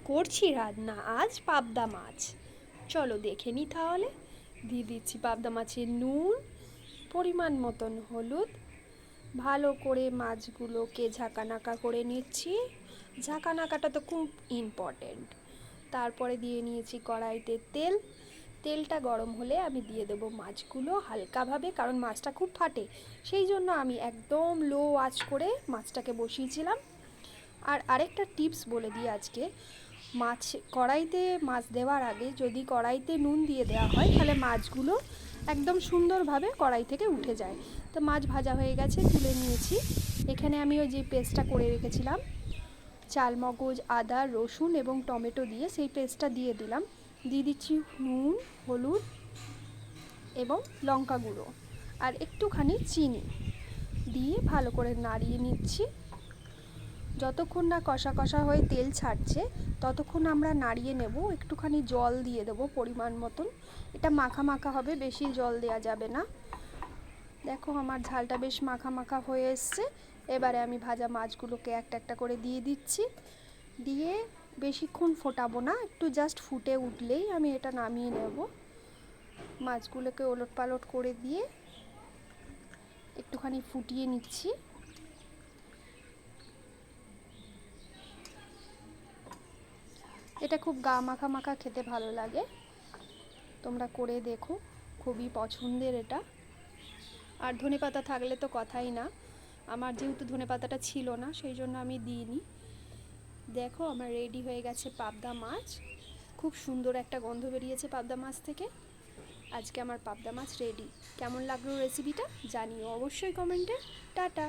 করছি রান্না আজ পাবদা মাছ। চলো দেখে নি তাহলে। দিয়ে দিচ্ছি পাবদা মাছের নুন, পরিমাণ মতন হলুদ। ভালো করে মাছগুলোকে ঝাঁকানাকা করে নিচ্ছি। ঝাঁকানাকাটা তো খুব ইম্পর্টেন্ট। তারপরে দিয়ে নিয়েছি কড়াইতে তেল। তেলটা গরম হলে আমি দিয়ে দেবো মাছগুলো হালকাভাবে, কারণ মাছটা খুব ফাটে। সেই জন্য আমি একদম লো আঁচ করে মাছটাকে বসিয়েছিলাম। আর আরেকটা টিপস বলে দিই আজকে, মাছ কড়াইতে মাছ দেওয়ার আগে যদি কড়াইতে নুন দিয়ে দেওয়া হয় তাহলে মাছগুলো একদম সুন্দরভাবে কড়াই থেকে উঠে যায়। তো মাছ ভাজা হয়ে গেছে, তুলে নিয়েছি। এখানে আমি ওই যে পেস্টটা করে রেখেছিলাম, চালমগজ, আদা, রসুন এবং টমেটো দিয়ে, সেই পেস্টটা দিয়ে দিলাম। দিয়ে দিচ্ছি নুন, হলুদ এবং লঙ্কা গুঁড়ো আর একটুখানি চিনি দিয়ে ভালো করে নাড়িয়ে নিচ্ছি। যতক্ষণ না কষা কষা হয়ে তেল ছাড়ছে ততক্ষণ আমরা নাড়িয়ে নেব। একটুখানি জল দিয়ে দেবো পরিমাণ মতন। এটা মাখা মাখা হবে, বেশি জল দেওয়া যাবে না। দেখো আমার ঝালটা বেশ মাখা মাখা হয়ে এসছে। এবারে আমি ভাজা মাছগুলোকে একটা একটা করে দিয়ে দিচ্ছি। দিয়ে বেশিক্ষণ ফোটাবো না, একটু জাস্ট ফুটে উঠলেই আমি এটা নামিয়ে নেব। মাছগুলোকে ওলট পালট করে দিয়ে একটুখানি ফুটিয়ে নিচ্ছি। এটা খুব গা মাখা মাখা খেতে ভালো লাগে, তোমরা করে দেখো, খুবই পছন্দের এটা। আর ধনেপাতা থাকলে তো কথাই না। আমার যেহেতু ধনেপাতাটা ছিল না সেই জন্য আমি দিইনি। দেখো আমার রেডি হয়ে গেছে পাবদা মাছ। খুব সুন্দর একটা গন্ধ বেরিয়েছে পাবদা মাছ থেকে। আজকে আমার পাবদা মাছ রেডি। কেমন লাগলো রেসিপিটা জানিও অবশ্যই কমেন্টে। টাটা।